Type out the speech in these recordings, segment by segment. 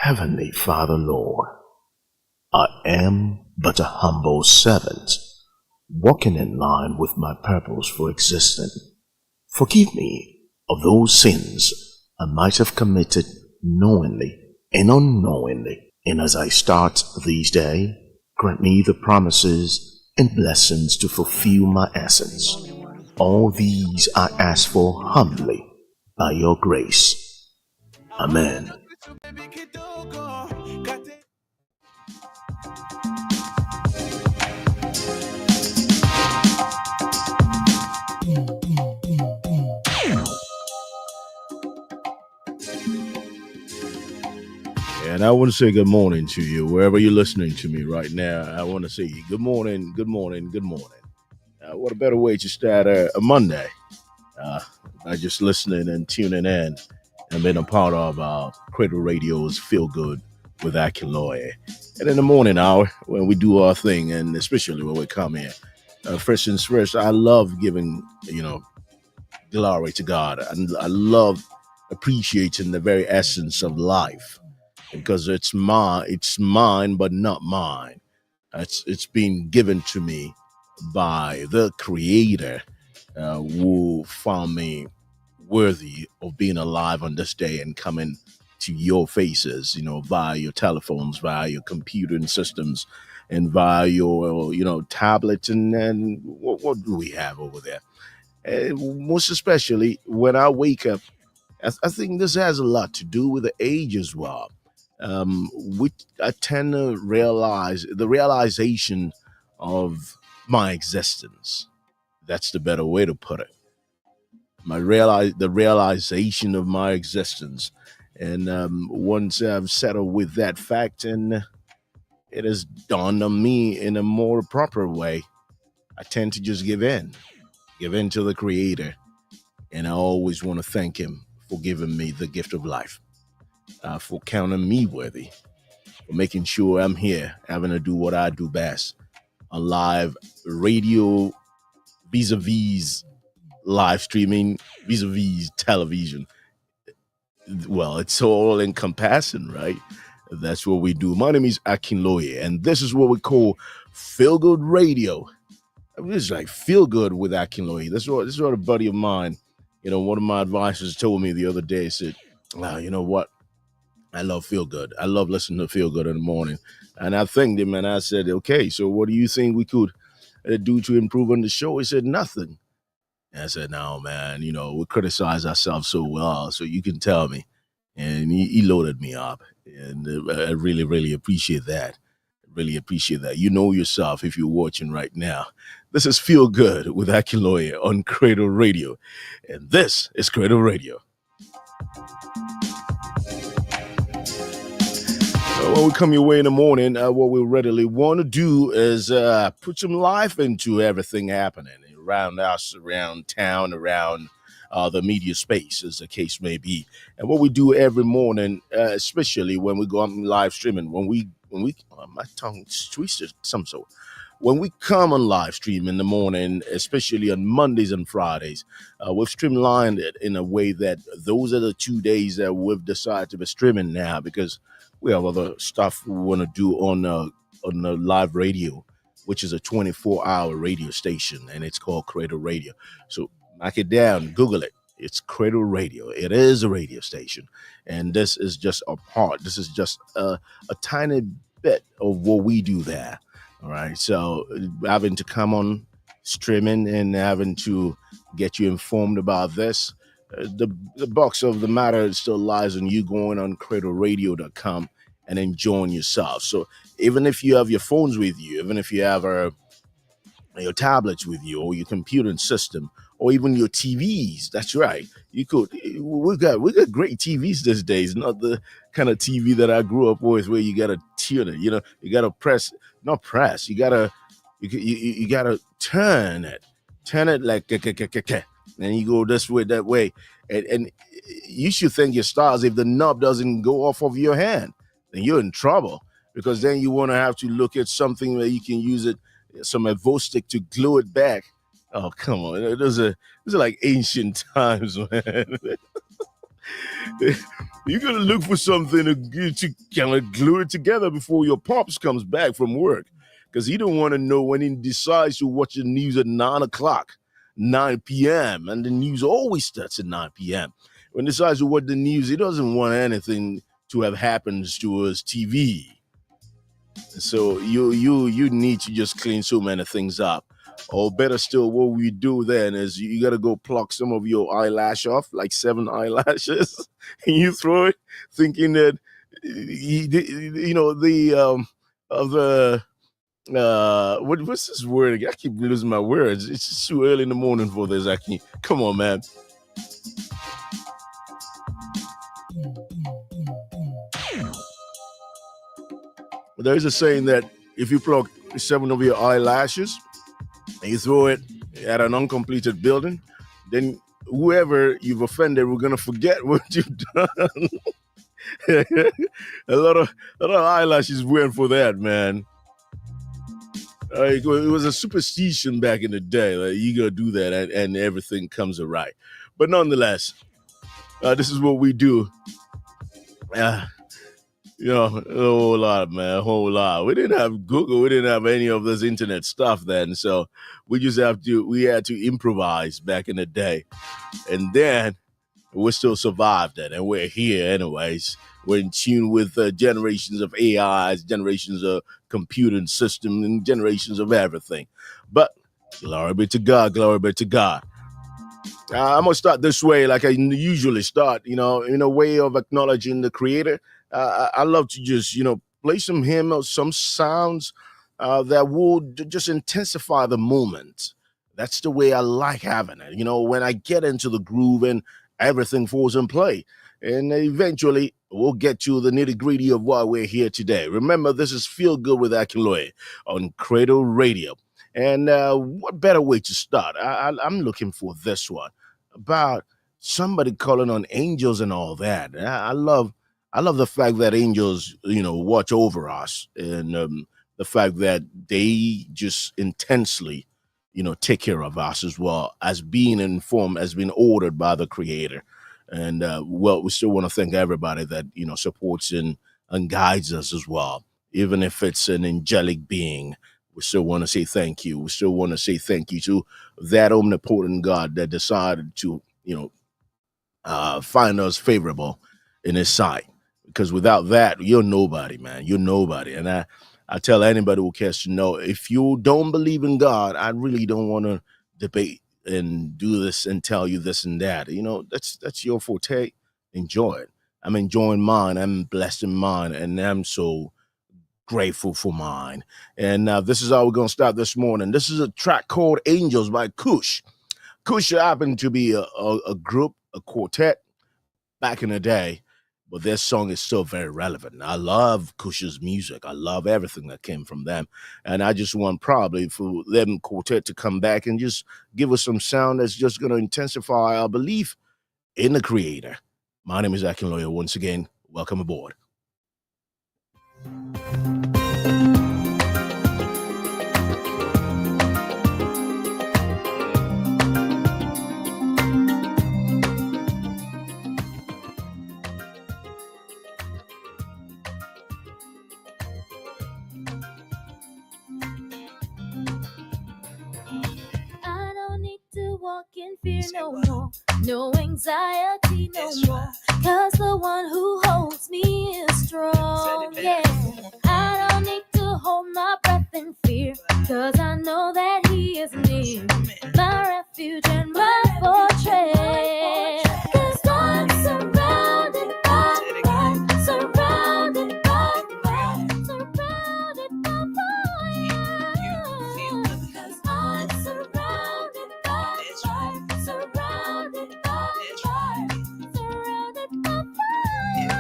Heavenly Father, Lord, I am but a humble servant, walking in line with my purpose for existing. Forgive me of those sins I might have committed knowingly and unknowingly. And as I start this day, grant me the promises and blessings to fulfill my essence. All these I ask for humbly by your grace. Amen. And I want to say good morning to you, wherever you're listening to me right now. I want to say good morning, good morning, good morning. What a better way to start a Monday by just listening and tuning in and being a part of Cradle Radio's Feel Good with Akinloye. And in the morning hour, when we do our thing, and especially when we come here, first things first, I love giving, glory to God. And I love appreciating the very essence of life, because it's mine, but not mine. It's been given to me by the Creator, who found me worthy of being alive on this day and coming to your faces, via your telephones, via your computing systems, and via your, tablets, and what do we have over there? Most especially when I wake up, I think this has a lot to do with the age as well. We I tend to realize the realization of my existence. That's the better way to put it. The realization of my existence, and once I've settled with that fact, and it has dawned on me in a more proper way, I tend to just give in to the Creator, and I always want to thank Him for giving me the gift of life, for counting me worthy, for making sure I'm here, having to do what I do best on live radio, vis-a-vis live streaming, vis-a-vis television. Well, it's all encompassing, right? That's what we do. My name is Akinloye, and this is what we call Feel Good Radio. It's like Feel Good with Akinloye. This is what a buddy of mine, one of my advisors told me the other day. Said, "Wow, you know what? I love Feel Good. I love listening to Feel Good in the morning." And I thanked him, and I said, "Okay, so what do you think we could do to improve on the show?" He said, "Nothing." And I said, "No, man, we criticize ourselves so well, so you can tell me." And he loaded me up, and I really, really appreciate that. Really appreciate that. You know yourself if you're watching right now. This is Feel Good with Akinloye on Cradle Radio, and this is Cradle Radio. When we come your way in the morning, what we readily want to do is put some life into everything happening around us, around town, around the media space, as the case may be. And what we do every morning, especially when we go on live streaming, when we my tongue twisted some sort. When we come on live stream in the morning, especially on Mondays and Fridays, we've streamlined it in a way that those are the 2 days that we've decided to be streaming now, because we have other stuff we want to do on the live radio, which is a 24-hour radio station, and it's called Cradle Radio. So knock it down, Google it. It's Cradle Radio. It is a radio station, and this is just a part. This is just a tiny bit of what we do there. All right. So having to come on streaming and having to get you informed about this, the box of the matter still lies on you going on cradleradio.com and enjoying yourself. So even if you have your phones with you, even if you have your tablets with you, or your computer system, or even your TVs, that's right. We got great TVs these days, not the kind of TV that I grew up with, where you gotta tune it, you gotta not press, you gotta turn it like, and you go this way, that way, and you should thank your stars if the knob doesn't go off of your hand. Then you're in trouble, because then you want to have to look at something where you can use it, some Evo stick, to glue it back. Oh, come on. Those are like ancient times, man. You're gonna look for something to kind of glue it together before your pops comes back from work, because he don't want to know when he decides to watch the news at 9 o'clock, 9 p.m. and the news always starts at 9 p.m. When he decides to watch the news, he doesn't want anything to have happened to his TV. So you need to just clean so many things up. Or better still, what we do then is you gotta go pluck some of your eyelash off, like 7 eyelashes, and you throw it, thinking that what's this word? I keep losing my words. It's just too early in the morning for this. Come on, man. There's a saying that if you pluck 7 of your eyelashes and you throw it at an uncompleted building, then whoever you've offended, we're gonna forget what you've done. a lot of eyelashes went for that, man. It was a superstition back in the day. Like, you gotta do that, and everything comes right. But nonetheless, this is what we do. A whole lot, man, a whole lot. We didn't have Google, we didn't have any of this internet stuff then, so we had to improvise back in the day, and then we still survived it, and we're here anyways. We're in tune with generations of AIs, generations of computing systems, and generations of everything. But glory be to God, glory be to God. I'm gonna start this way, like I usually start, in a way of acknowledging the Creator. I love to just, play some hymn or some sounds that would just intensify the moment. That's the way I like having it. When I get into the groove and everything falls in play. And eventually we'll get to the nitty-gritty of why we're here today. Remember, this is Feel Good with Akinloye on Cradle Radio. And what better way to start? I'm looking for this one about somebody calling on angels and all that. I love the fact that angels, watch over us, and the fact that they just intensely, take care of us as well as being informed, as being ordered by the Creator. And we still want to thank everybody that supports and guides us as well, even if it's an angelic being. We still want to say thank you. We still want to say thank you to that omnipotent God that decided to, find us favorable in His sight. Because without that, you're nobody, man. You're nobody. And I tell anybody who cares to know, if you don't believe in God, I really don't want to debate and do this and tell you this and that. That's your forte. Enjoy it. I'm enjoying mine. I'm blessed in mine, and I'm so grateful for mine. And this is how we're going to start this morning. This is a track called Angels by Kush. Kush happened to be a group, a quartet back in the day, but their song is still very relevant. I love Kush's music. I love everything that came from them. And I just want probably for them quartet to come back and just give us some sound that's just going to intensify our belief in the Creator. My name is Akinloye. Once again, welcome aboard. Walk in fear no more, no anxiety no more, cause the one who holds me is strong, yeah. I don't need to hold my breath in fear, cause I know that He is near, my refuge and my fortress, cause I'm surrounded by light, surrounded by light, surrounded by fire, cause I'm surrounded by light, surrounded by light, surrounded by fire.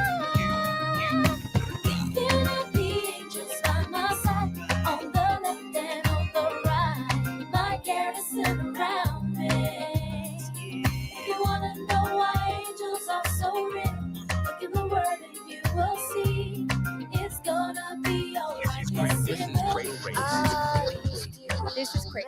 Thinking of the angels by my side, on the left and on the right, my garrison around me. If you wanna know why angels are so real, look in the Word and you will see it's gonna be alright. Yes, it will. This is crazy.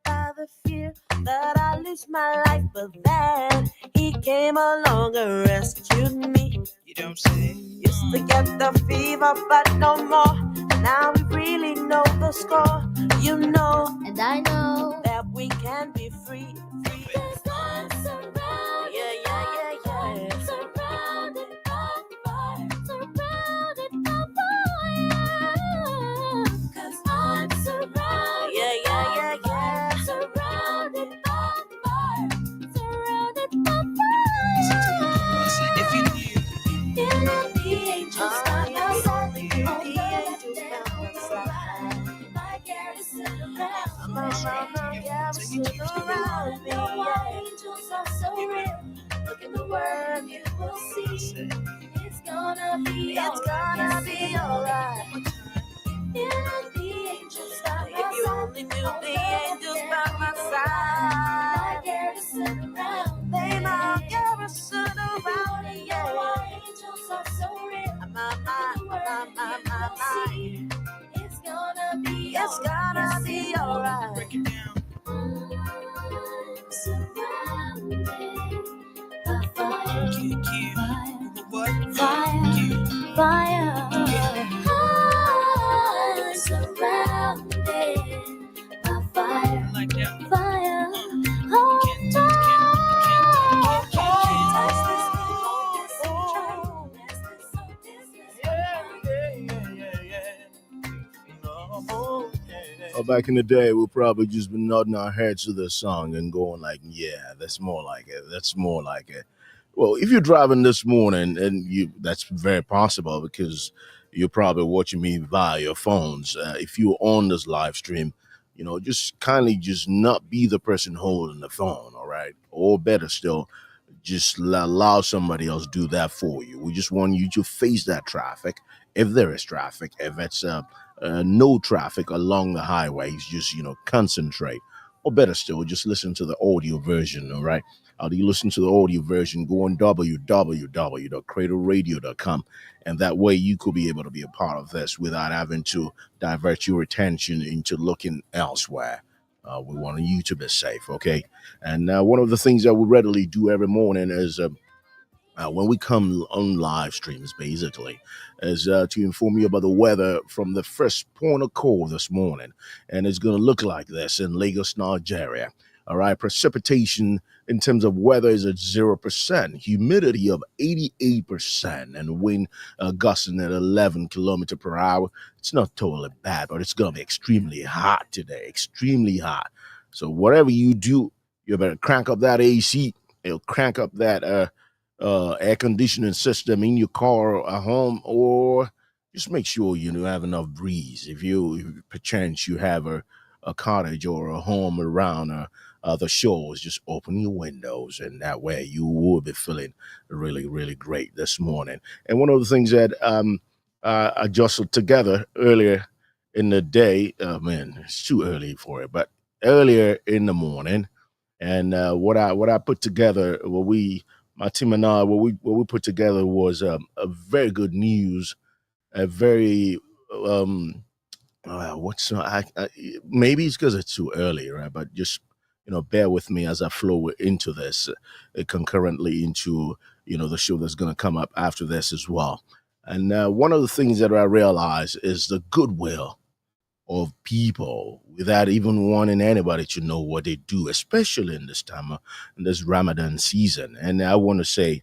By the fear that I lose my life, but then He came along and rescued me. You don't say. Used to get the fever, but no more. Now we really know the score. You know, and I know that we can be free. Cause I'm surrounded, surrounded by fire, surrounded by fire. Cause I'm surrounded, surrounded by fire, surrounded by fire. If you knew the angels by my side, the angels by my side, my garrison around me, angels are so real. Look at the world, you will see. It's gonna be alright. The angels by my side. If you only knew the angels by my side. My garrison around. They my garrison around me. Yeah. Angels are so real. My. It's gonna be alright. Break it down. I'm surrounded by fire. Fire. I'm surrounded by fire. Fire. Back in the day, we'll probably just be nodding our heads to this song and going like, yeah, that's more like it. That's more like it. Well, if you're driving this morning, and that's very possible because you're probably watching me via your phones. If you're on this live stream, just kindly just not be the person holding the phone, all right? Or better still, just allow somebody else do that for you. We just want you to face that traffic. If there is traffic, if it's no traffic along the highways, just, concentrate. Or better still, just listen to the audio version, all right? You listen to the audio version, go on www.cradleradio.com, and that way you could be able to be a part of this without having to divert your attention into looking elsewhere. We want you to be safe, okay? And one of the things that we readily do every morning is when we come on live streams, basically, is to inform you about the weather from the first point of call this morning. And it's going to look like this in Lagos, Nigeria. All right, precipitation in terms of weather is at 0%, humidity of 88%, and wind gusting at 11 kilometers per hour. It's not totally bad, but it's going to be extremely hot today, extremely hot. So whatever you do, you better crank up that AC, crank up that air conditioning system in your car or at home, or just make sure you have enough breeze. If perchance you have a cottage or a home around the shores, just open your windows, and that way you will be feeling really, really great this morning. And one of the things that I jostled together earlier in the day, it's too early for it, but earlier in the morning, and what I put together, my team and I, what we put together was a very good news, a very maybe it's because it's too early, right? But just bear with me as I flow into this concurrently into the show that's going to come up after this as well. And one of the things that I realize is the goodwill of people without even wanting anybody to know what they do, especially in this time, in this Ramadan season. And I want to say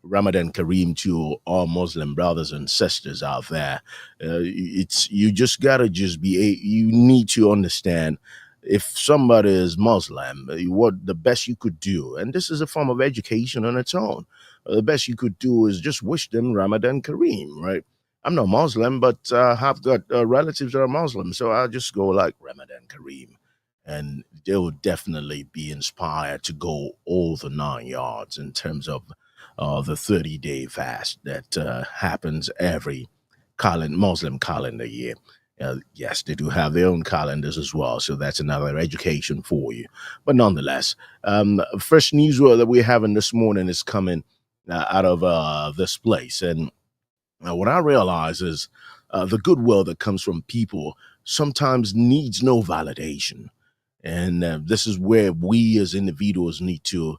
Ramadan Kareem to all Muslim brothers and sisters out there. You just gotta you need to understand, if somebody is Muslim, what the best you could do, and this is a form of education on its own, the best you could do is just wish them Ramadan Kareem, right? I'm not Muslim, but I've got relatives that are Muslim, so I'll just go like Ramadan Kareem, and they will definitely be inspired to go all the 9 yards in terms of the 30-day fast that happens every Muslim calendar year. Yes, they do have their own calendars as well, so that's another education for you. But nonetheless, first news that we're having this morning is coming out of this place, and what I realize is the goodwill that comes from people sometimes needs no validation. And this is where we as individuals need to,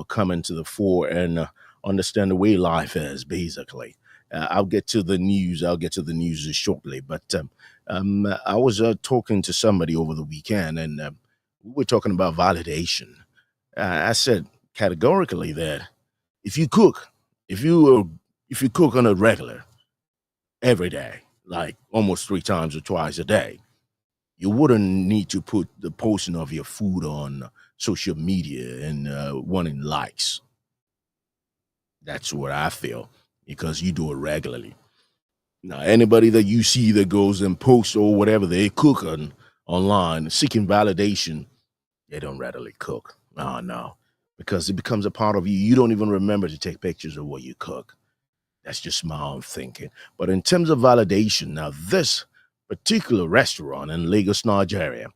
come into the fore and understand the way life is, basically. I'll get to the news. I'll get to the news shortly. But I was talking to somebody over the weekend, and we were talking about validation. I said categorically that if you cook, if you if you cook on a regular every day, like almost 3 times or twice a day, you wouldn't need to put the posting of your food on social media and wanting likes. That's what I feel, because you do it regularly. Now, anybody that you see that goes and posts or whatever they cook on online, seeking validation, they don't readily cook. Oh no, because it becomes a part of you. You don't even remember to take pictures of what you cook. That's just my own thinking. But in terms of validation, now this particular restaurant in Lagos, Nigeria,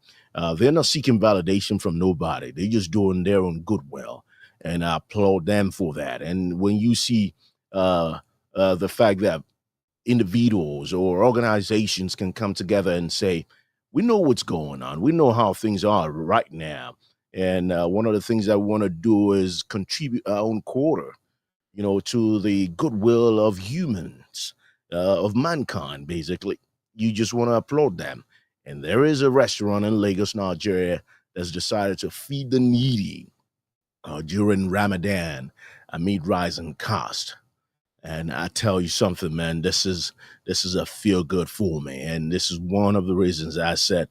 they're not seeking validation from nobody. They're just doing their own goodwill, and I applaud them for that. And when you see the fact that individuals or organizations can come together and say, we know what's going on. We know how things are right now. And one of the things I want to do is contribute our own quarter, to the goodwill of humans, of mankind, basically. You just want to applaud them. And there is a restaurant in Lagos, Nigeria, that's decided to feed the needy during Ramadan amid rising cost. And I tell you something, man, this is a feel good for me. And this is one of the reasons I said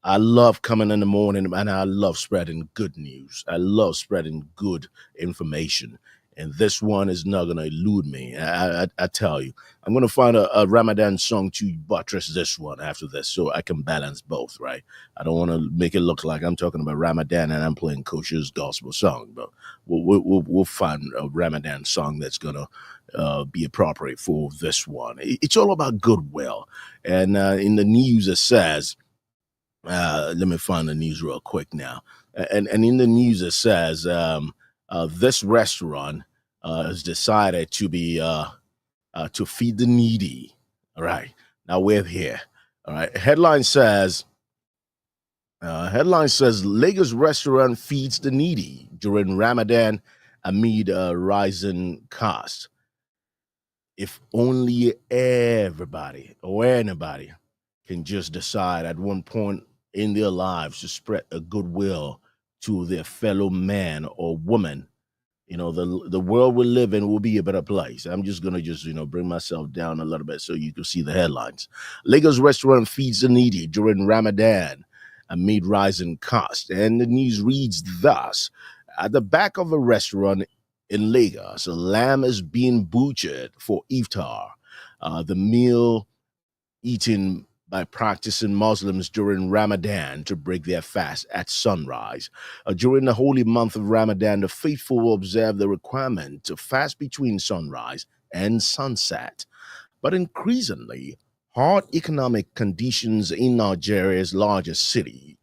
I love coming in the morning, and I love spreading good news. I love spreading good information. And this one is not going to elude me. I tell you, I'm going to find a Ramadan song to buttress this one after this so I can balance both, right? I don't want to make it look like I'm talking about Ramadan and I'm playing Kosher's gospel song, but we'll find a Ramadan song that's going to be appropriate for this one. It's all about goodwill. And in the news, it says, let me find the news real quick now. And in the news, it says this restaurant has decided to be to feed the needy. All right. Now we're here. All right. Headline says Lagos restaurant feeds the needy during Ramadan amid rising costs. If only everybody or anybody can just decide at one point in their lives to spread a goodwill to their fellow man or woman, the world we live in will be a better place. I'm just gonna bring myself down a little bit so you can see the headlines. Lagos restaurant feeds the needy during Ramadan amid rising cost, and the news reads thus: at the back of a restaurant in Lagos, a lamb is being butchered for iftar. The meal eaten by practicing Muslims during Ramadan to break their fast at sunrise. During the holy month of Ramadan, the faithful will observe the requirement to fast between sunrise and sunset. But increasingly, hard economic conditions in Nigeria's largest city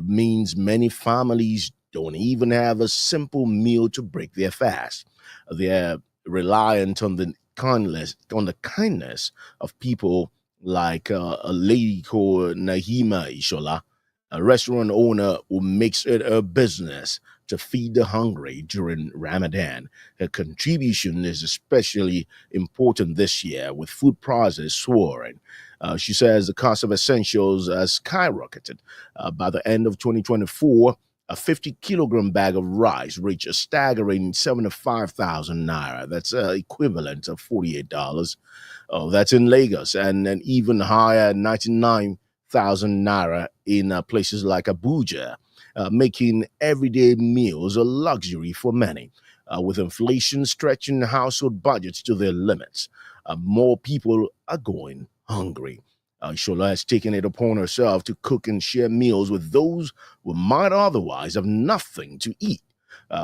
means many families don't even have a simple meal to break their fast. They're reliant on the kindness of people like a lady called Nahima Ishola, a restaurant owner who makes it a business to feed the hungry during Ramadan. Her contribution is especially important this year with food prices soaring. She says the cost of essentials has skyrocketed. By the end of 2024, a 50-kilogram bag of rice reached a staggering 75,000 naira. That's equivalent of $48. Oh, that's in Lagos, and an even higher 99,000 naira in places like Abuja, making everyday meals a luxury for many. With inflation stretching household budgets to their limits, more people are going hungry. Shola has taken it upon herself to cook and share meals with those who might otherwise have nothing to eat.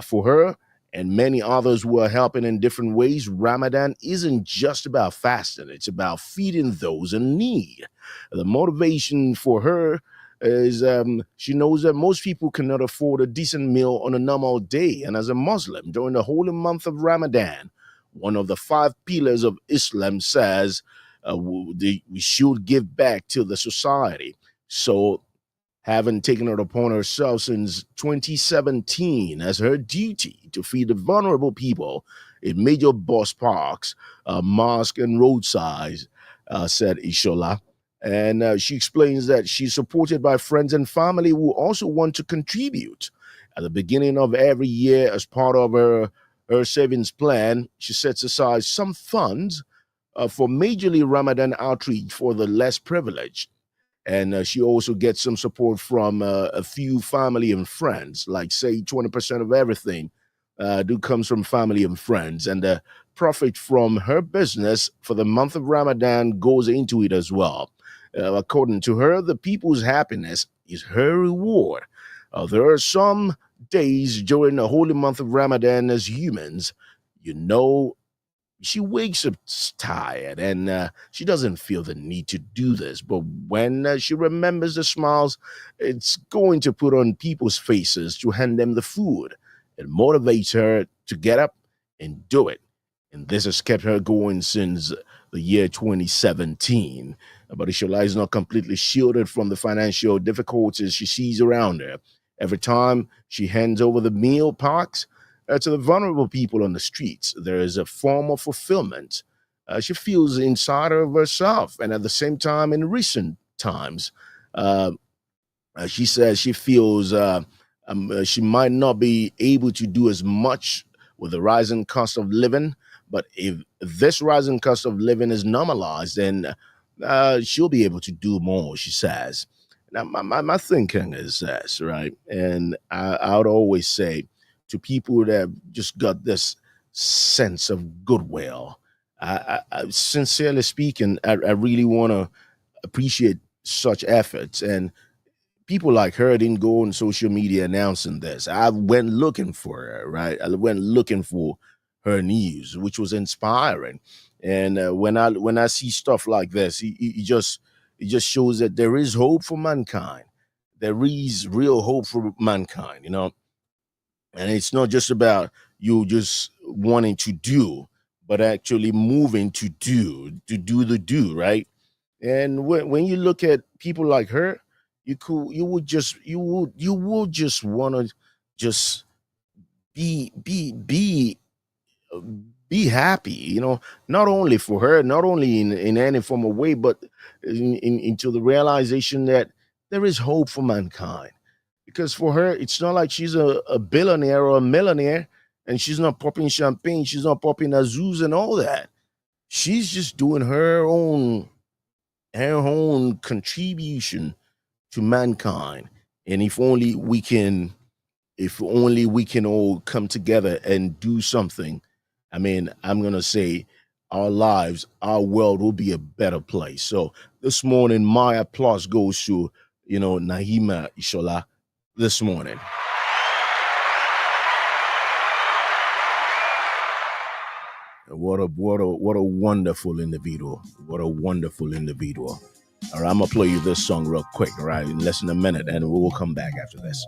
For her and many others who are helping in different ways, Ramadan isn't just about fasting, it's about feeding those in need. The motivation for her is she knows that most people cannot afford a decent meal on a normal day. And as a Muslim, during the holy month of Ramadan, one of the 5 pillars of Islam says we should give back to the society. So having taken it upon herself since 2017 as her duty to feed the vulnerable people in major bus parks, mosques, and roadsides, said Ishola. And she explains that she's supported by friends and family who also want to contribute. At the beginning of every year, as part of her savings plan, she sets aside some funds for majorly Ramadan outreach for the less privileged. And she also gets some support from a few family and friends, like say 20% of everything do comes from family and friends. And the profit from her business for the month of Ramadan goes into it as well. According to her, the people's happiness is her reward. There are some days during the holy month of Ramadan as humans, you know, she wakes up tired and she doesn't feel the need to do this. But when she remembers the smiles it's going to put on people's faces to hand them the food, it motivates her to get up and do it. And this has kept her going since the year 2017. But Ishola is not completely shielded from the financial difficulties she sees around her. Every time she hands over the meal packs, to the vulnerable people on the streets, there is a form of fulfillment she feels inside of herself. And at the same time, in recent times, uh, she says she feels she might not be able to do as much with the rising cost of living. But if this rising cost of living is normalized, then she'll be able to do more, she says. Now, my thinking is this, right? And I would always say to people that have just got this sense of goodwill, sincerely speaking, I really want to appreciate such efforts. And people like her didn't go on social media announcing this. I went looking for her, right? I went looking for her news, which was inspiring. And when I see stuff like this, it just shows that there is hope for mankind. There is real hope for mankind, and it's not just about you just wanting to do, but actually moving to do the do, right? And when you look at people like her, you would just want to just be be be be happy, not only for her, not only in any form of way, but into the realization that there is hope for mankind. Because for her, it's not like she's a billionaire or a millionaire, and she's not popping champagne, she's not popping azus and all that. She's just doing her own contribution to mankind. And if only we can all come together and do something, I mean, I'm gonna say our world will be a better place. So this morning, my applause goes to Nahima Ishola this morning. What a wonderful individual. What a wonderful individual. All right, I'm gonna play you this song real quick, all right, in less than a minute, and we will come back after this.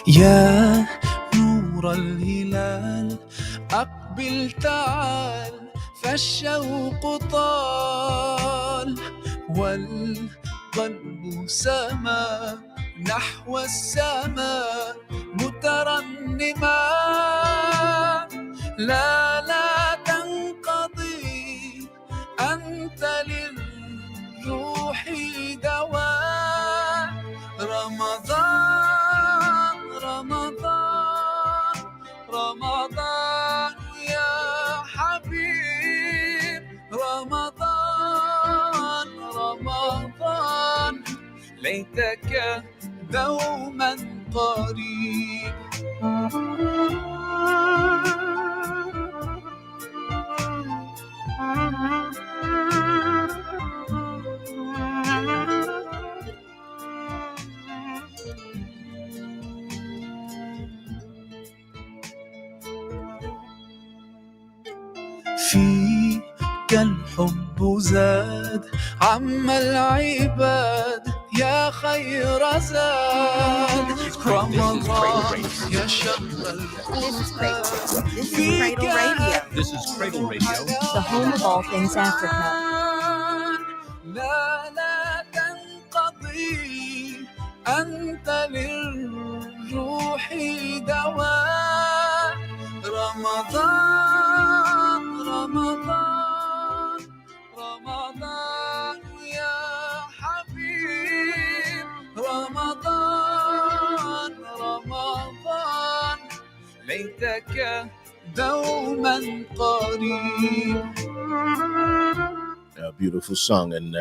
يا نور الهلال أقبل تعال فالشوق طال والقلب سما نحو السماء مترنما لا تنقضي أنت للروح دواء رمضان رمضان رمضان يا حبيب رمضان رمضان ليتك دوما قريب فيك الحب الحب زاد عم العباد يا خير زاد رمضان يا شهر القرآن فيك This is Cradle Radio, the home of all things Africa. لا تنقضي أنت للروح دواء رمضان رمضان رمضان يا حبيب رمضان رمضان ليتك دوما قريب. A beautiful song and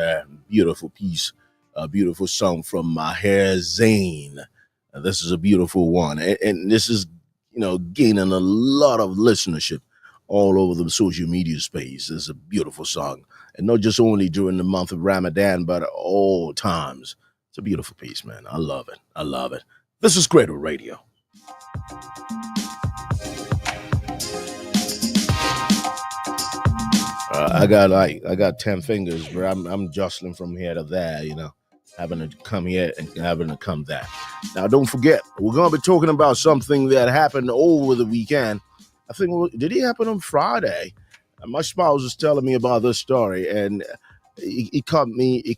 beautiful piece, a beautiful song from Maher Zain. This is a beautiful one, and this is, gaining a lot of listenership all over the social media space. It's a beautiful song, and not just only during the month of Ramadan, but at all times. It's a beautiful piece, man. I love it. I love it. This is Cradle Radio. I got 10 fingers, but I'm jostling from here to there, having to come here and having to come there. Now, don't forget, we're going to be talking about something that happened over the weekend. I think, did it happen on Friday? My spouse was telling me about this story, and it caught me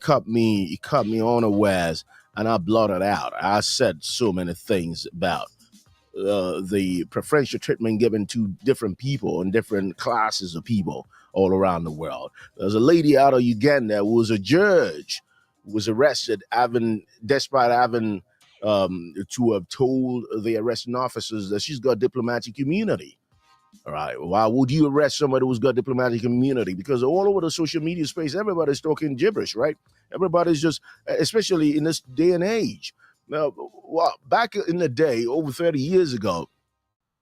unawares, and I blotted out. I said so many things about the preferential treatment given to different people and different classes of people all around the world. There's a lady out of Uganda who was a judge, who was arrested despite having to have told the arresting officers that she's got diplomatic immunity. All right. Why would you arrest somebody who's got diplomatic immunity? Because all over the social media space, everybody's talking gibberish, right? Everybody's just, especially in this day and age. Now, back in the day, over 30 years ago,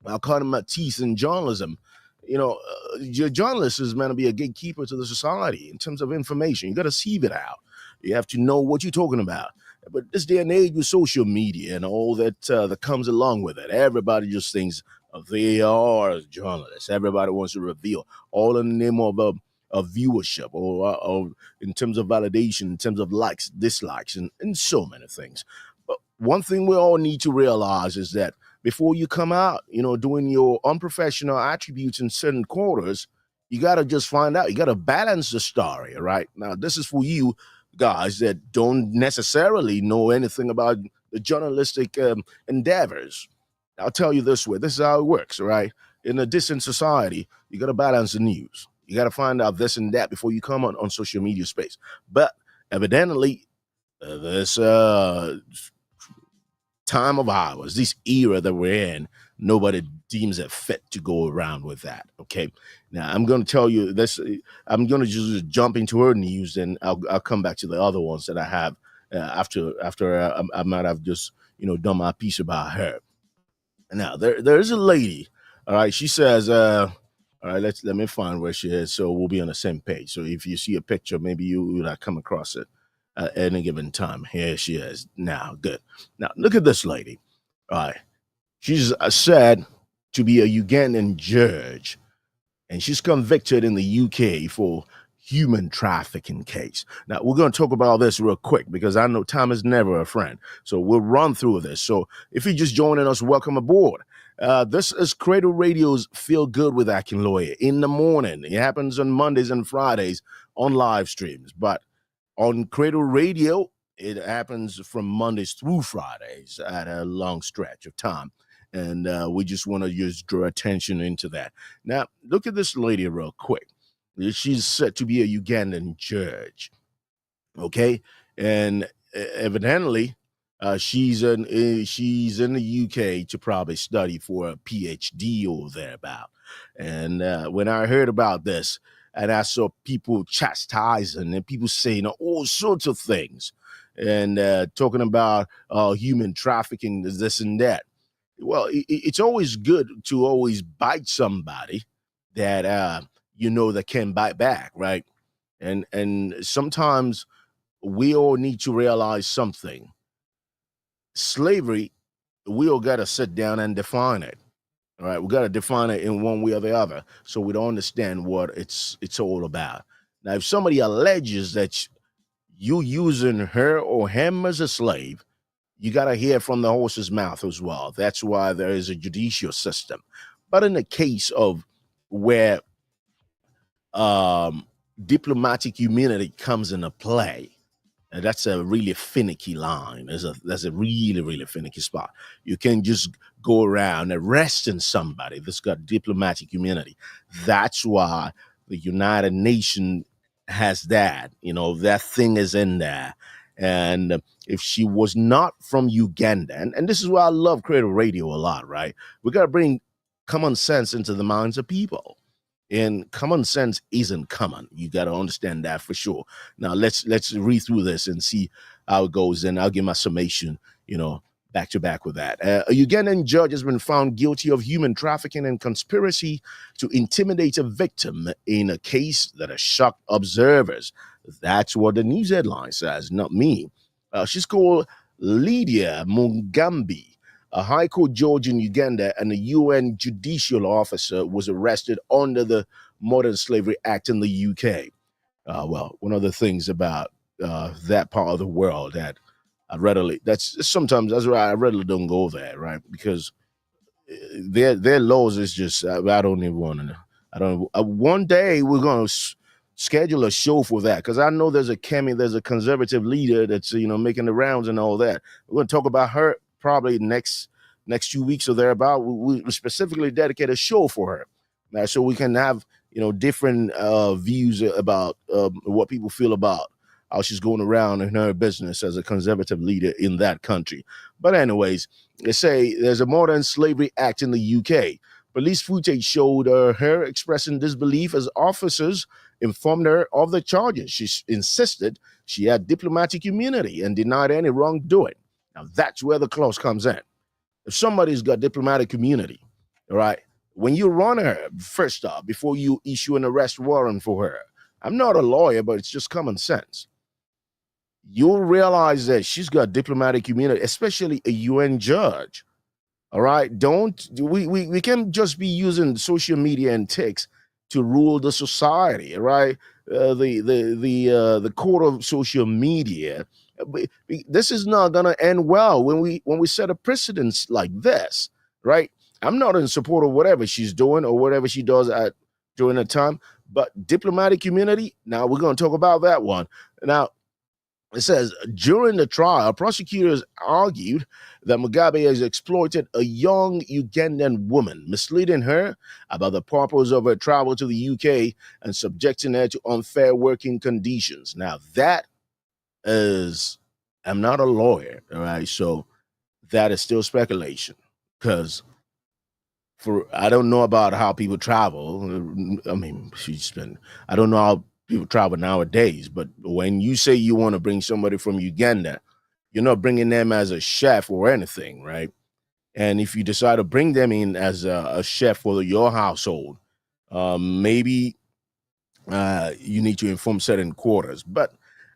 I caught him at teeth in journalism. Your journalist is meant to be a gatekeeper to the society in terms of information. You got to sieve it out. You have to know what you're talking about. But this day and age with social media and all that comes along with it, everybody just thinks they are journalists. Everybody wants to reveal all in the name of viewership or in terms of validation, in terms of likes, dislikes, and so many things. But one thing we all need to realize is that before you come out, doing your unprofessional attributes in certain quarters, you got to just find out. You got to balance the story, right? Now, this is for you guys that don't necessarily know anything about the journalistic endeavors. I'll tell you this way. This is how it works, right? In a distant society, you got to balance the news. You got to find out this and that before you come on social media space. But evidently, this time of ours, this era that we're in, nobody deems it fit to go around with that. Okay. Now I'm going to tell you this. I'm going to just jump into her news, and I'll come back to the other ones that I have after I might have just done my piece about her. Now there's a lady. All right. She says, all right, let me find where she is, so we'll be on the same page. So if you see a picture, maybe you would come across it at any given time. Here she is. Now, good. Now, look at this lady. All right. She's said to be a Ugandan judge, and she's convicted in the UK for human trafficking case. Now, we're going to talk about this real quick because I know time is never a friend. So we'll run through this. So if you're just joining us, welcome aboard. This is Cradle Radio's Feel Good with Akinloye in the morning. It happens on Mondays and Fridays on live streams, but on Cradle Radio, it happens from Mondays through Fridays at a long stretch of time. And we just want to just draw attention into that. Now, look at this lady real quick. She's said to be a Ugandan judge. Okay. And evidently, she's in the UK to probably study for a PhD or thereabout. And when I heard about this, and I saw people chastising and people saying all sorts of things and talking about human trafficking, this and that. Well, it's always good to always bite somebody that that can bite back, right? And sometimes we all need to realize something. Slavery, we all got to sit down and define it. All right, we got to define it in one way or the other so we don't understand what it's all about. Now, if somebody alleges that you using her or him as a slave, you got to hear from the horse's mouth as well. That's why there is a judicial system. But in the case of where um, diplomatic immunity comes into play, and that's a really finicky line. That's a really, really finicky spot. You can just go around arresting somebody that's got diplomatic immunity. That's why the United Nations has that. That thing is in there. And if she was not from Uganda, and this is why I love Creative Radio a lot, right? We got to bring common sense into the minds of people. And common sense isn't common. You got to understand that for sure. Now let's read through this and see how it goes, and I'll give my summation. Back to back with that. A Ugandan judge has been found guilty of human trafficking and conspiracy to intimidate a victim in a case that has shocked observers. That's what the news headline says, not me. She's called Lydia Mugambi. A High Court judge in Uganda and a UN judicial officer was arrested under the Modern Slavery Act in the UK. Well, one of the things about that part of the world that that's why I readily don't go there, right? Because their laws is just I don't even want to know. I don't. One day we're gonna schedule a show for that, because I know there's a conservative leader that's making the rounds and all that. We're gonna talk about her probably next 2 weeks or thereabout. We specifically dedicate a show for her, so we can have different views about what people feel about how she's going around in her business as a conservative leader in that country. But anyways, they say there's a Modern Slavery Act in the UK. Police footage showed her expressing disbelief as officers informed her of the charges. She insisted she had diplomatic immunity and denied any wrongdoing. Now, that's where the clause comes in. If somebody's got diplomatic immunity, all right, when you run her, first off, before you issue an arrest warrant for her, I'm not a lawyer, but it's just common sense. You'll realize that she's got diplomatic immunity, especially a UN judge. All right, we can't just be using social media and text to rule the society. All right, the court of social media. This is not gonna end well when we set a precedence like this, right? I'm not in support of whatever she's doing or whatever she does during the time, but diplomatic immunity. Now we're gonna talk about that one. Now, it says, during the trial, prosecutors argued that Mugabe has exploited a young Ugandan woman, misleading her about the purpose of her travel to the UK and subjecting her to unfair working conditions. Now, that is, I'm not a lawyer, all right? So that is still speculation, because I don't know about how people travel. I mean, I don't know how people travel nowadays, but when you say you want to bring somebody from Uganda, you're not bringing them as a chef or anything, right? And if you decide to bring them in as a chef for your household, maybe you need to inform certain quarters.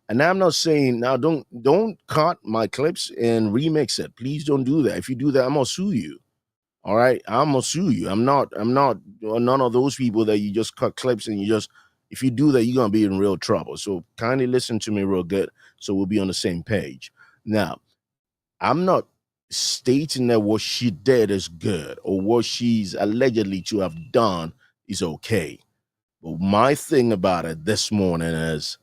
And I'm not saying now don't cut my clips and remix it. Please don't do that. If you do that, I'm gonna sue you. All right, I'm gonna sue you. I'm not none of those people that you just cut clips and if you do that, you're gonna be in real trouble. So kindly listen to me real good, so we'll be on the same page. Now, I'm not stating that what she did is good or what she's allegedly to have done is okay. But my thing about it this morning is,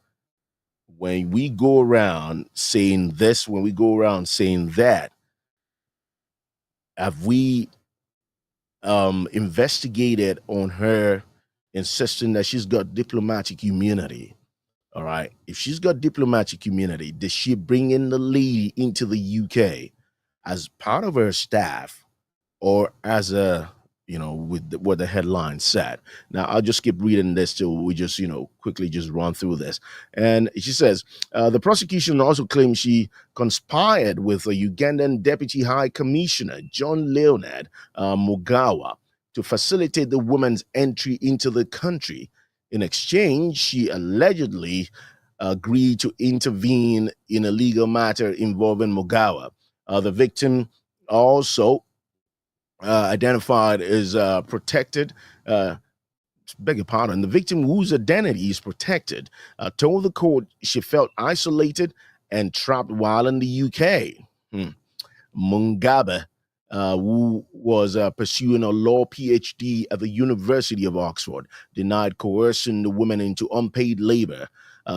when we go around saying this, when we go around saying that, have we investigated on her insisting that she's got diplomatic immunity? All right. If she's got diplomatic immunity, does she bring in the lady into the UK as part of her staff or as with what the headline said? Now, I'll just keep reading this till we just, quickly just run through this. And she says, the prosecution also claims she conspired with a Ugandan Deputy High Commissioner, John Leonard Mugawa, to facilitate the woman's entry into the country. In exchange, she allegedly agreed to intervene in a legal matter involving Mugawa. The victim also identified as protected beg your pardon, the victim whose identity is protected, told the court she felt isolated and trapped while in the UK. Mugabe, who was pursuing a law PhD at the University of Oxford, denied coercing the woman into unpaid labor,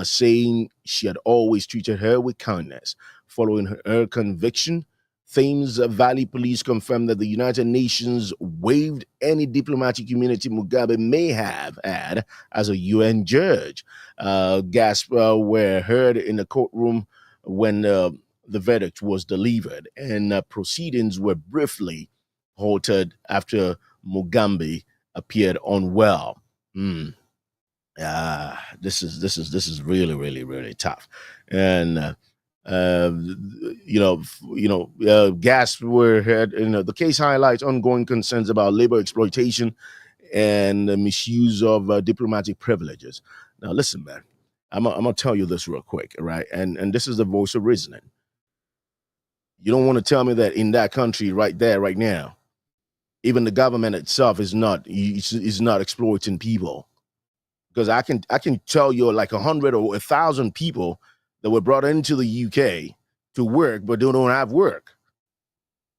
saying she had always treated her with kindness. Following her conviction, Thames Valley Police confirmed that the United Nations waived any diplomatic immunity Mugabe may have had as a UN judge. Gasps were heard in the courtroom when the verdict was delivered, and proceedings were briefly halted after Mugabe appeared unwell. This is really, really, really tough, and gasps were heard. The case highlights ongoing concerns about labor exploitation and the misuse of diplomatic privileges. Now, listen, man, I'm gonna tell you this real quick, all right? And this is the voice of reasoning. You don't want to tell me that in that country right there, right now, even the government itself is not exploiting people. Because I can tell you like 100 or 1,000 people that were brought into the UK to work, but they don't have work.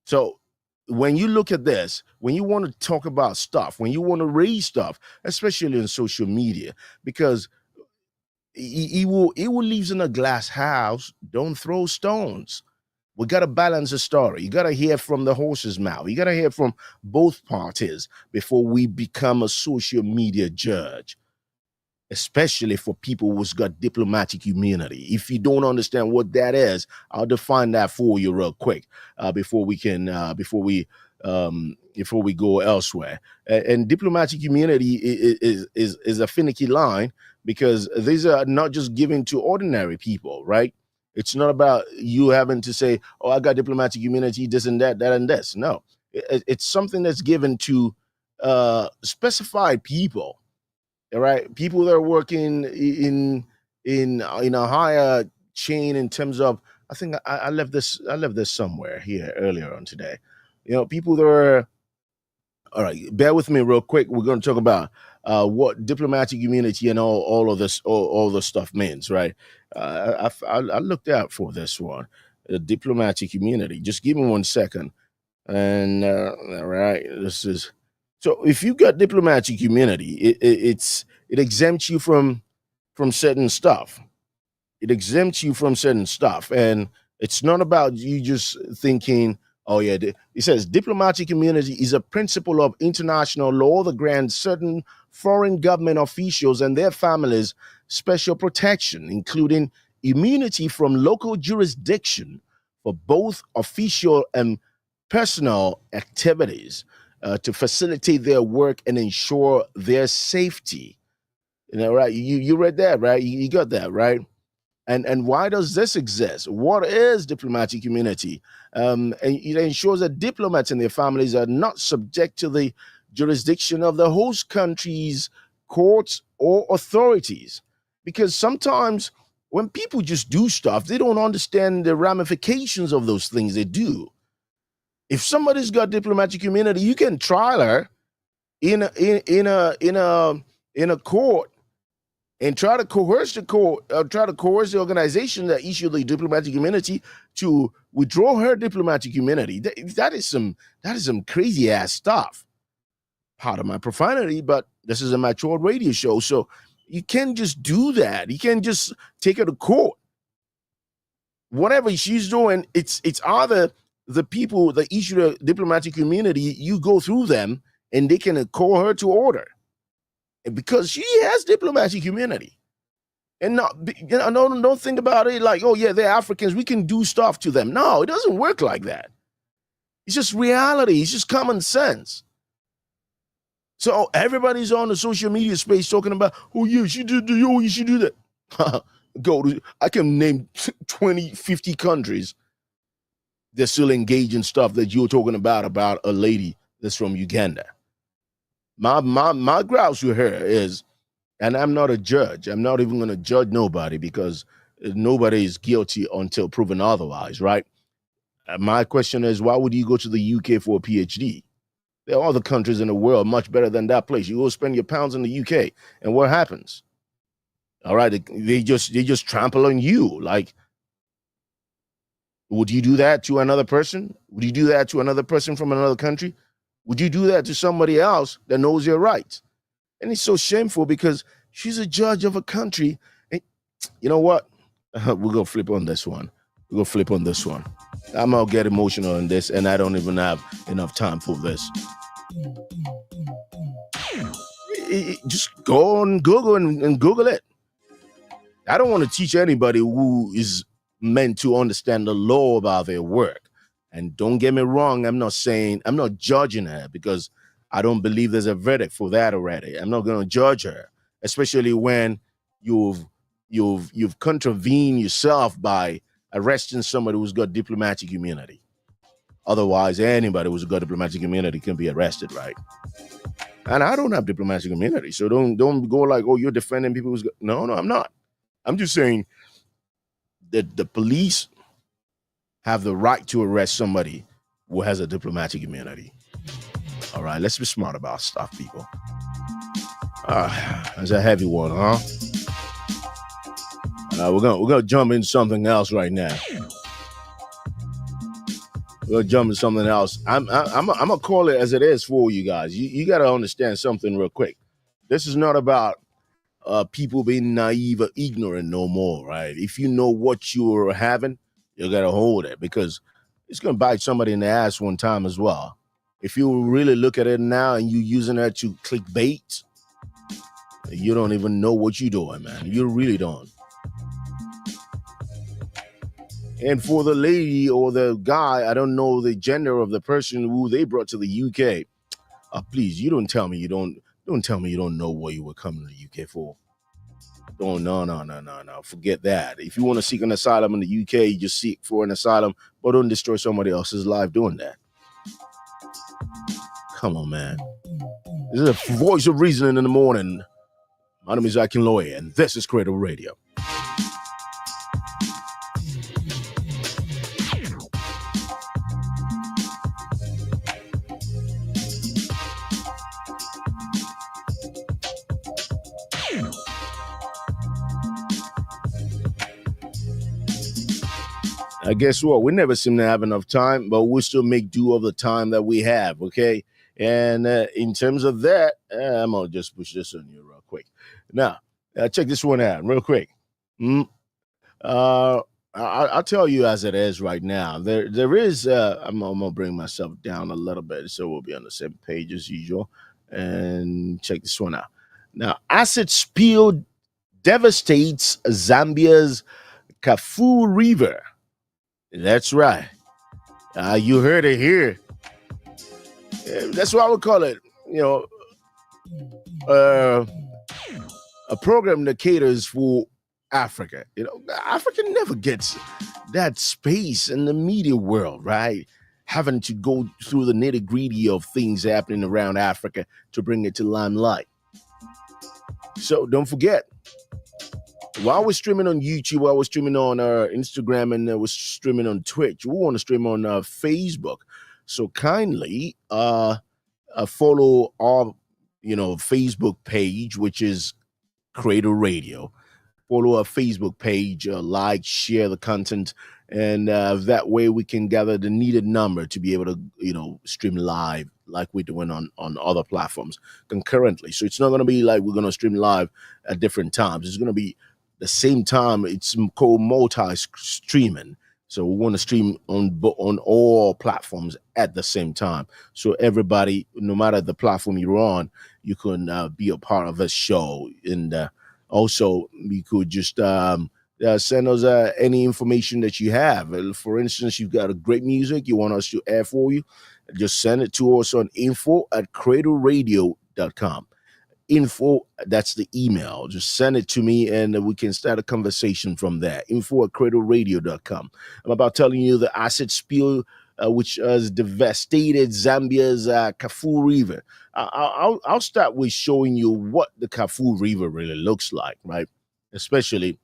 So when you look at this, when you want to talk about stuff, when you want to raise stuff, especially on social media, because he will lives in a glass house, don't throw stones. We got to balance the story. You got to hear from the horse's mouth. You got to hear from both parties before we become a social media judge, especially for people who's got diplomatic immunity. If you don't understand what that is, I'll define that for you real quick before we go elsewhere. And diplomatic immunity is a finicky line, because these are not just given to ordinary people, right? It's not about you having to say, oh, I got diplomatic immunity, this and that and this. No, it's something that's given to specified people, all right? People that are working in a higher chain in terms of, I think I left this somewhere here earlier on today. People that are, all right, bear with me real quick. We're going to talk about what diplomatic immunity and all of this, all the stuff means, right? I looked out for this one, diplomatic immunity. Just give me 1 second. And all right, this is, so if you got diplomatic immunity, it exempts you from certain stuff. It exempts you from certain stuff, and it's not about you just thinking, oh yeah, it says diplomatic immunity is a principle of international law that grants certain foreign government officials and their families special protection, including immunity from local jurisdiction for both official and personal activities, to facilitate their work and ensure their safety. Right? You read that, right? You got that, right? And why does this exist? What is diplomatic immunity? And it ensures that diplomats and their families are not subject to the jurisdiction of the host country's courts or authorities. Because sometimes when people just do stuff, they don't understand the ramifications of those things they do. If somebody's got diplomatic immunity, you can trial her in a court and try to coerce the court, try to coerce the organization that issued the diplomatic immunity to withdraw her diplomatic immunity. That is some crazy ass stuff. Part of my profanity, but this is a mature radio show, so you can't just do that. You can't just take her to court. Whatever she's doing, it's either the people that issue the diplomatic immunity, you go through them and they can call her to order, because she has diplomatic immunity. And don't think about it like, oh yeah, they're Africans, we can do stuff to them. No, it doesn't work like that. It's just reality. It's just common sense. So everybody's on the social media space talking about, oh yeah, you should do that. I can name 20, 50 countries that still engage in stuff that you're talking about a lady that's from Uganda. My grouse with her is, and I'm not a judge. I'm not even going to judge nobody, because nobody is guilty until proven otherwise, right? My question is, why would you go to the UK for a PhD? There are other countries in the world much better than that place. You go spend your pounds in the UK, and what happens? All right, they just trample on you. Like, would you do that to another person? Would you do that to another person from another country? Would you do that to somebody else that knows your rights? And it's so shameful because she's a judge of a country. And you know what? We're going to flip on this one. I'm going to get emotional on this, and I don't even have enough time for this. Just go on Google and Google it. I don't want to teach anybody who is meant to understand the law about their work. And don't get me wrong, I'm not judging her because I don't believe there's a verdict for that already. I'm not going to judge her, especially when you've contravened yourself by arresting somebody who's got diplomatic immunity. Otherwise, anybody who's got diplomatic immunity can be arrested, right? And I don't have diplomatic immunity, so don't go like, oh, you're defending people who's got... No, I'm not. I'm just saying that the police have the right to arrest somebody who has a diplomatic immunity. All right, let's be smart about stuff, people. That's a heavy one, huh? We're gonna jump into something else right now. I'm gonna call it as it is for you guys. You gotta understand something real quick. This is not about people being naive or ignorant no more, right? If you know what you're having, you gotta hold it because it's gonna bite somebody in the ass one time as well. If you really look at it now and you're using it to clickbait, you don't even know what you're doing, man. You really don't. And for the lady or the guy, I don't know the gender of the person who they brought to the UK. Please, you don't tell me you don't know what you were coming to the UK for. No. Forget that. If you want to seek an asylum in the UK, you just seek for an asylum, but don't destroy somebody else's life doing that. Come on, man. This is a voice of reason in the morning. My name is Akinloye, and this is Cradle Radio. Guess what? We never seem to have enough time, but we'll still make do of the time that we have, okay? And in terms of that, I'm going to just push this on you real quick. Now, check this one out real quick. I'll tell you as it is right now. There is, I'm going to bring myself down a little bit so we'll be on the same page as usual. And check this one out. Now, acid spill devastates Zambia's Kafue River. That's right. You heard it here. That's what I would call it. A program that caters for Africa. Africa never gets that space in the media world, right? Having to go through the nitty-gritty of things happening around Africa to bring it to limelight. So don't forget, while we're streaming on YouTube, while we're streaming on Instagram, and we're streaming on Twitch, we want to stream on Facebook. So kindly follow our Facebook page, which is Cradle Radio. Follow our Facebook page, like, share the content, and that way we can gather the needed number to be able to stream live like we're doing on other platforms concurrently. So it's not going to be like we're going to stream live at different times. It's going to be the same time. It's called multi-streaming. So we want to stream on all platforms at the same time. So everybody, no matter the platform you're on, you can be a part of this show. And also, you could just send us any information that you have. For instance, you've got a great music you want us to air for you, just send it to us on info@cradleradio.com. Info, that's the email. Just send it to me and we can start a conversation from there. info@cradleradio.com. I'm about telling you the acid spill which has devastated Zambia's Kafue River. I'll start with showing you what the Kafue River really looks like, right? Especially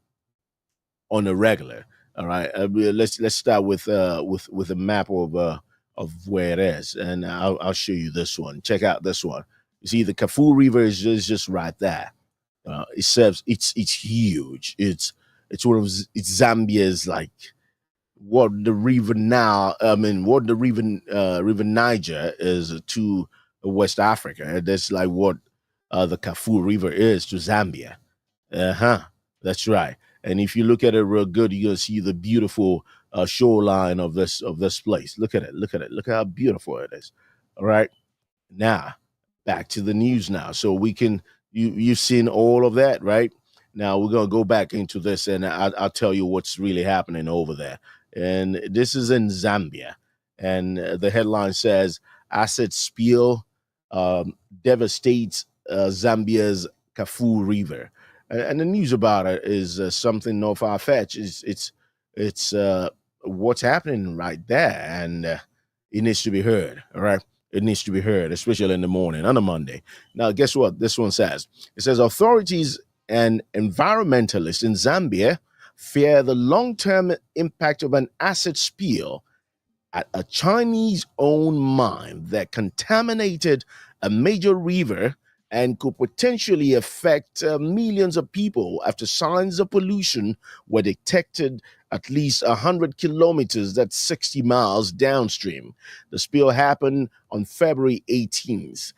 on a regular. All right, let's start with a map of of where it is, and I'll show you this one. Check out this one. You see, the Kafue River is just right there. It serves. It's huge. It's one of it's Zambia's like what the river now. I mean, what the River Niger is to West Africa. That's like what the Kafue River is to Zambia. Uh-huh. That's right. And if you look at it real good, you're gonna see the beautiful shoreline of this place. Look at it. Look at it. Look how beautiful it is. All right. Now, back to the news now. So we can you've seen all of that, right? Now we're gonna go back into this, and I'll tell you what's really happening over there. And this is in Zambia, and the headline says acid spill devastates Zambia's Kafue River, and the news about it is something no far fetched. It's what's happening right there, and it needs to be heard. All right. It needs to be heard, especially in the morning on a Monday. Now, guess what? This one says it says authorities and environmentalists in Zambia fear the long term impact of an acid spill at a Chinese owned mine that contaminated a major river and could potentially affect millions of people after signs of pollution were detected at least 100 kilometers, that's 60 miles downstream. The spill happened on February 18th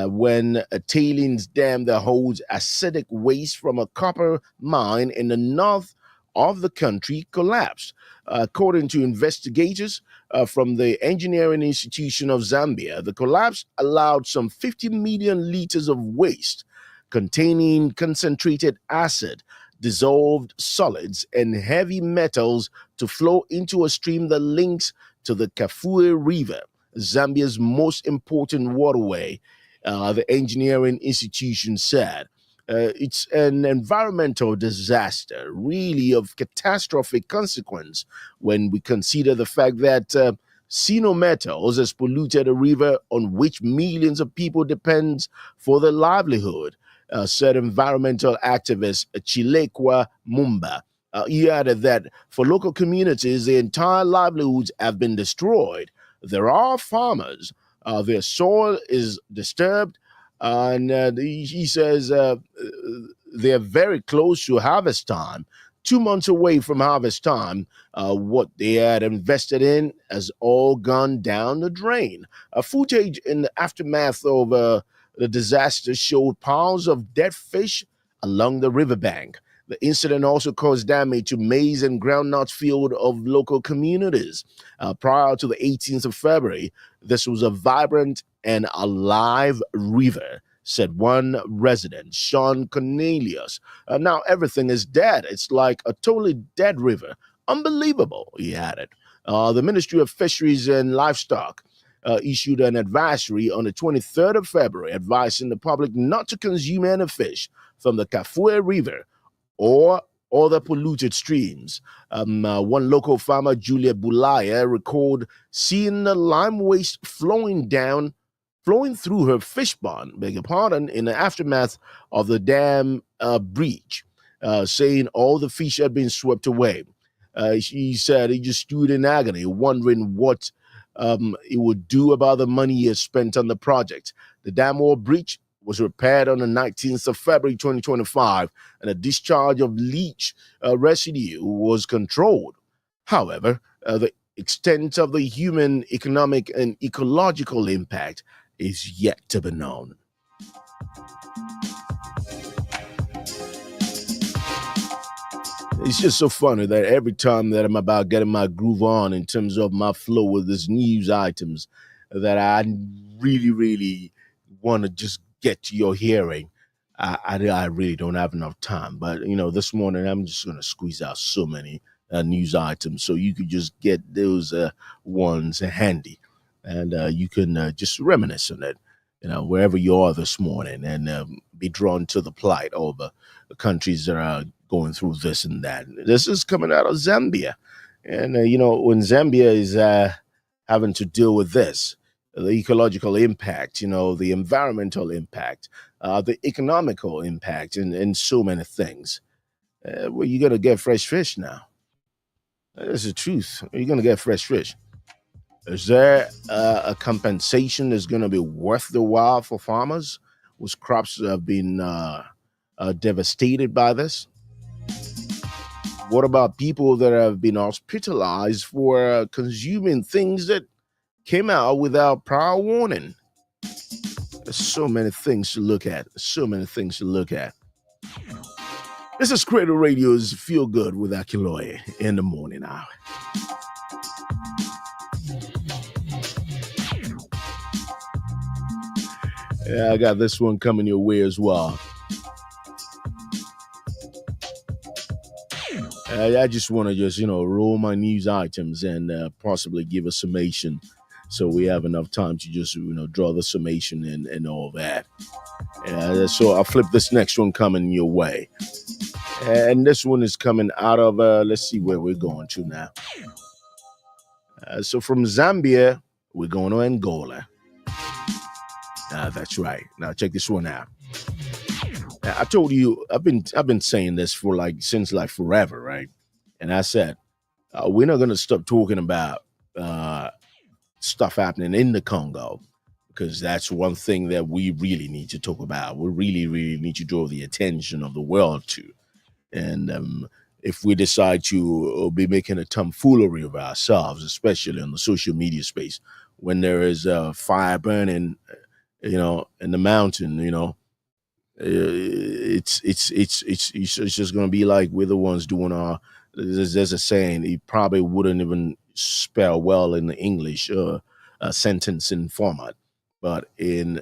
when a tailings dam that holds acidic waste from a copper mine in the north of the country collapsed. According to investigators, from the Engineering Institution of Zambia, the collapse allowed some 50 million liters of waste containing concentrated acid, dissolved solids, and heavy metals to flow into a stream that links to the Kafue River, Zambia's most important waterway, the Engineering Institution said. It's an environmental disaster, really of catastrophic consequence when we consider the fact that Metals has polluted a river on which millions of people depend for their livelihood, said environmental activist Chilekwa Mumba. He added that for local communities, their entire livelihoods have been destroyed. There are farmers, their soil is disturbed, and he says they're very close to harvest time. 2 months away from harvest time, what they had invested in has all gone down the drain. Footage in the aftermath of the disaster showed piles of dead fish along the riverbank. The incident also caused damage to maize and groundnut field of local communities. Prior to the 18th of February, this was a vibrant and alive river, said one resident, Sean Cornelius. Now everything is dead. It's like a totally dead river. Unbelievable, he added. The Ministry of Fisheries and Livestock issued an advisory on the 23rd of February advising the public not to consume any fish from the Kafue River or other polluted streams. One local farmer, Julia Bulaya, recalled seeing the lime waste flowing through her fish pond, beg your pardon, in the aftermath of the dam breach, saying all the fish had been swept away. She said he just stood in agony, wondering what he would do about the money he had spent on the project. The dam wall breach was repaired on the 19th of February 2025, and a discharge of leach residue was controlled. However, the extent of the human, economic, and ecological impact is yet to be known. It's just so funny that every time that I'm about getting my groove on in terms of my flow with these news items, that I really, really want to just get to your hearing. I really don't have enough time. But, this morning I'm just going to squeeze out so many news items so you could just get those ones handy. And you can just reminisce on it, wherever you are this morning, and be drawn to the plight of the countries that are going through this and that. This is coming out of Zambia. And, when Zambia is having to deal with this, the ecological impact, the environmental impact, the economical impact, and so many things, well, you're going to get fresh fish now. That's the truth. You're going to get fresh fish. Is there a compensation that's going to be worth the while for farmers whose crops have been devastated by this? What about people that have been hospitalized for consuming things that came out without prior warning? There's so many things to look at. So many things to look at. This is Cradle Radio's Feel Good with Akinloye in the morning hour. Yeah, I got this one coming your way as well. I just want to roll my news items and possibly give a summation, so we have enough time to just draw the summation and all that. So I'll flip this next one coming your way, and this one is coming out of let's see where we're going to now. So from Zambia, we're going to Angola. That's right. Now check this one out. I told you I've been saying this for since forever, right? And I said we're not going to stop talking about stuff happening in the Congo, because that's one thing that we really need to talk about. We really, really need to draw the attention of the world to. And if we decide to be making a tomfoolery of ourselves, especially on the social media space, when there is a fire burning, in the mountain, it's just gonna be like we're the ones doing our. There's a saying, it probably wouldn't even spell well in the English sentencing format, but in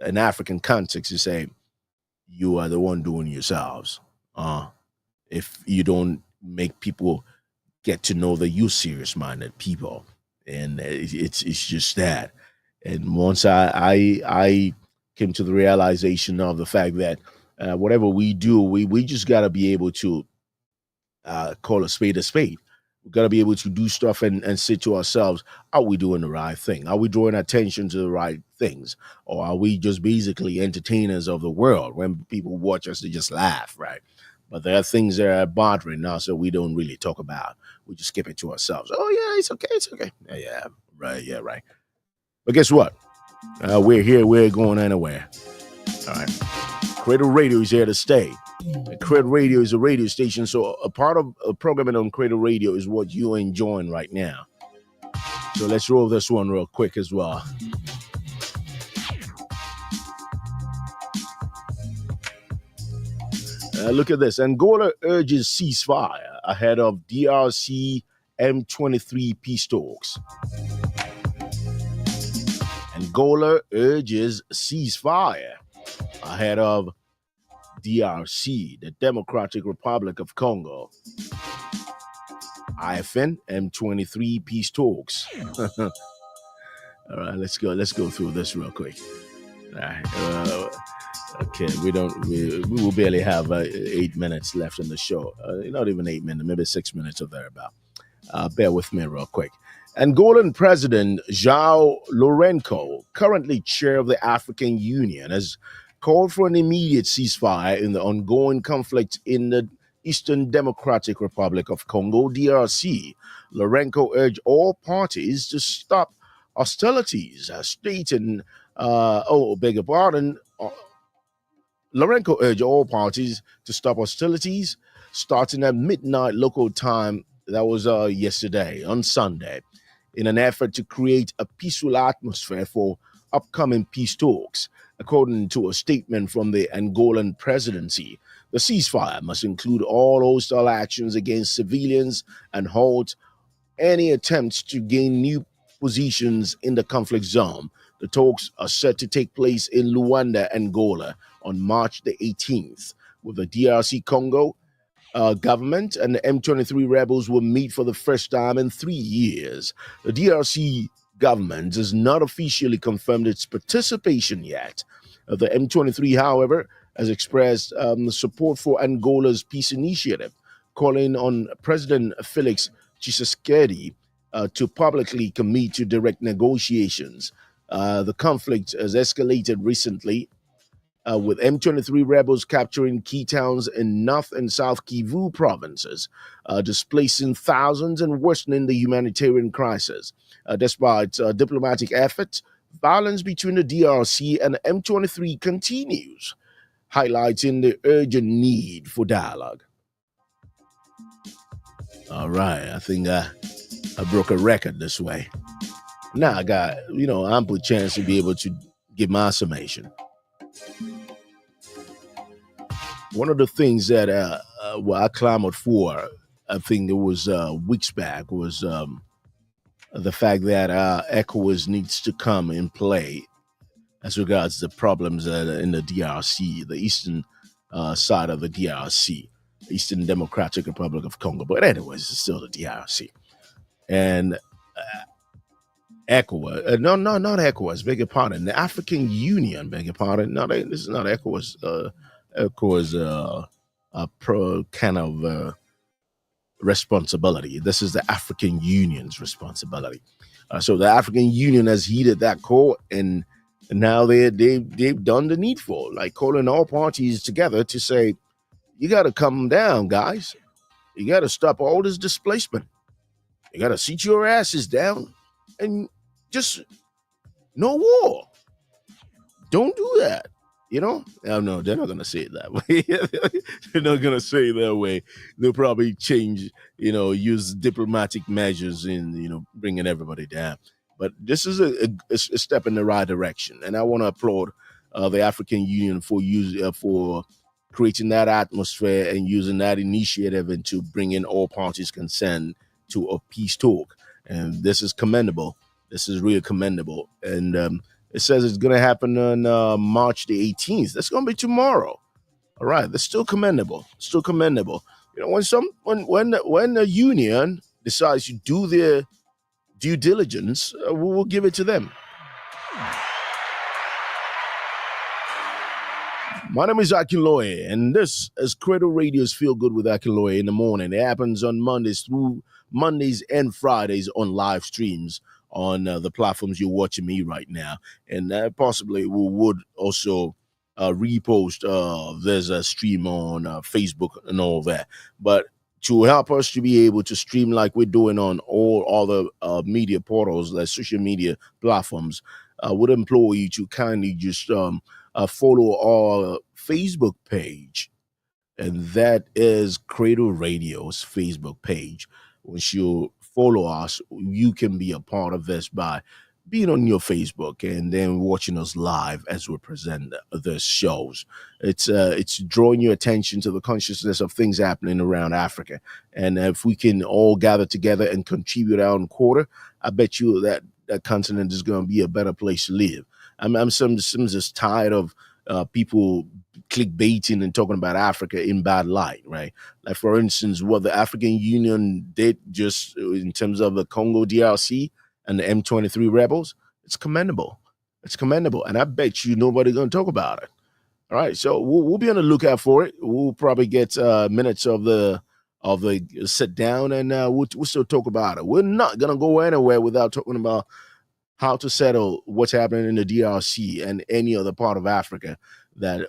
an African context, you say you are the one doing yourselves. If you don't make people get to know that you're serious-minded people, and it's just that. And once I came to the realization of the fact that whatever we do, we just got to be able to call a spade a spade. We've got to be able to do stuff and say to ourselves, are we doing the right thing? Are we drawing attention to the right things? Or are we just basically entertainers of the world? When people watch us, they just laugh, right? But there are things that are bothering us that we don't really talk about. We just skip it to ourselves. Oh, yeah, it's okay, it's okay. Yeah, right. But guess what? We're here, we're going anywhere. All right. Cradle Radio is here to stay. Cradle Radio is a radio station, so a part of programming on Cradle Radio is what you're enjoying right now. So let's roll this one real quick as well. Look at this. Angola urges ceasefire ahead of DRC M23 peace talks. Angola urges ceasefire ahead of DRC, the Democratic Republic of Congo, IFN M23 peace talks. All right, let's go through this real quick. All right. Okay, we will barely have 8 minutes left in the show. Not even 8 minutes, maybe 6 minutes or thereabout. Bear with me real quick. Angolan President João Lourenço, currently chair of the African Union, has called for an immediate ceasefire in the ongoing conflict in the Eastern Democratic Republic of Congo, DRC. Lourenço urged all parties to stop hostilities, stating, beg your pardon, Lourenço urged all parties to stop hostilities starting at midnight local time. That was yesterday, on Sunday, in an effort to create a peaceful atmosphere for upcoming peace talks. According to a statement from the Angolan presidency, the ceasefire must include all hostile actions against civilians and halt any attempts to gain new positions in the conflict zone. The talks are set to take place in Luanda, Angola, on March the 18th, with the DRC Congo government and the M23 rebels will meet for the first time in 3 years. The DRC government has not officially confirmed its participation yet. The M23, however, has expressed support for Angola's peace initiative, calling on President Felix Tshisekedi to publicly commit to direct negotiations. The conflict has escalated recently with M23 rebels capturing key towns in North and South Kivu provinces, displacing thousands and worsening the humanitarian crisis. Despite diplomatic efforts, violence between the DRC and M23 continues, highlighting the urgent need for dialogue. All right, I think I broke a record this way. Now I got, ample chance to be able to give my summation. One of the things that I clamored for, I think it was weeks back, was the fact that ECOWAS needs to come in play as regards the problems in the DRC, the eastern side of the DRC, Eastern Democratic Republic of Congo. But anyways, it's still the DRC. And ECOWAS, no, not ECOWAS, beg your pardon, the African Union, beg your pardon. No, this is not ECOWAS. ECOWAS pro kind of responsibility. This is the African Union's responsibility. So the African Union has heeded that call, and now they've done the needful, like calling all parties together to say, you got to come down, guys. You got to stop all this displacement. You got to sit your asses down and just no war. Don't do that. No, they're not going to say it that way. They're not going to say it that way. They'll probably change, use diplomatic measures in, bringing everybody down. But this is a step in the right direction. And I want to applaud the African Union for creating that atmosphere and using that initiative and to bring in all parties concerned to a peace talk. And this is commendable. This is really commendable. And it says it's going to happen on March the 18th. That's going to be tomorrow. All right. That's still commendable. Still commendable. When a union decides to do their due diligence, we'll give it to them. My name is Akinloye, and this is Cradle Radio's Feel Good with Akinloye in the morning. It happens on Mondays and Fridays on live streams on the platforms you're watching me right now. And possibly we would also repost. There's a stream on Facebook and all that. But to help us to be able to stream like we're doing on all other media portals, like social media platforms, I would implore you to kindly just follow our Facebook page. And that is Cradle Radio's Facebook page. Once you follow us, you can be a part of this by being on your Facebook and then watching us live as we present the shows. It's drawing your attention to the consciousness of things happening around Africa. And if we can all gather together and contribute our own quarter, I bet you that continent is going to be a better place to live. I'm just tired of people clickbaiting and talking about Africa in bad light, right? Like, for instance, what the African Union did just in terms of the Congo DRC and the M23 rebels, it's commendable. It's commendable. And I bet you nobody's going to talk about it. All right. So we'll be on the lookout for it. We'll probably get minutes of the sit down and we'll still talk about it. We're not going to go anywhere without talking about how to settle what's happening in the DRC and any other part of Africa. That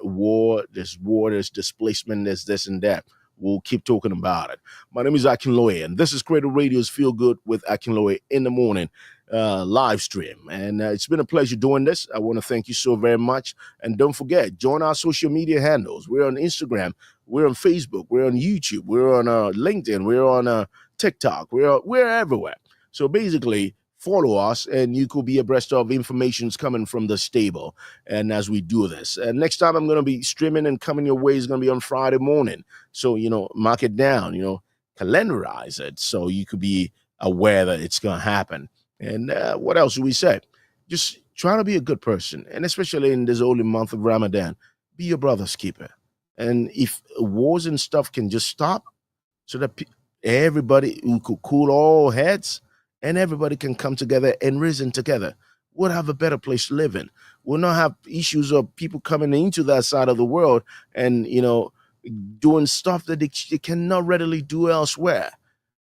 there's displacement, there's this and that. We'll keep talking about it. My name is Akinloye, and this is Cradle Radio's Feel Good with Akinloye in the morning live stream. And it's been a pleasure doing this. I want to thank you so very much. And don't forget, join our social media handles. We're on Instagram. We're on Facebook. We're on YouTube. We're on LinkedIn. We're on TikTok. We're everywhere. So basically, follow us, and you could be abreast of informations coming from the stable. And as we do this, and next time I'm going to be streaming and coming your way is going to be on Friday morning. So, mark it down, calendarize it so you could be aware that it's going to happen. And what else do we say? Just try to be a good person. And especially in this holy month of Ramadan, be your brother's keeper. And if wars and stuff can just stop so that everybody who could cool all heads, and everybody can come together and reason together, we'll have a better place to live in. We'll not have issues of people coming into that side of the world and, doing stuff that they cannot readily do elsewhere.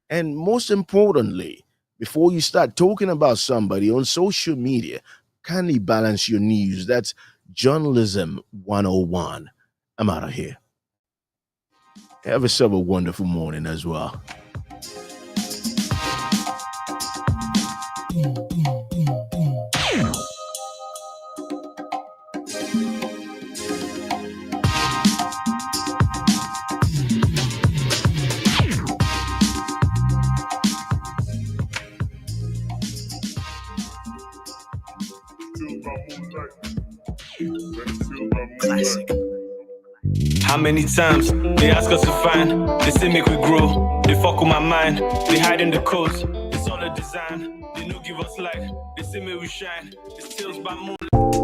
And most importantly, before you start talking about somebody on social media, kindly balance your news. That's Journalism 101. I'm out of here. Have yourself a wonderful morning as well. Classic. How many times they ask us to find? They say make we grow. They fuck with my mind. They hide in the codes. It's all a design. They no give us life. They say make we shine. It's tails by moon.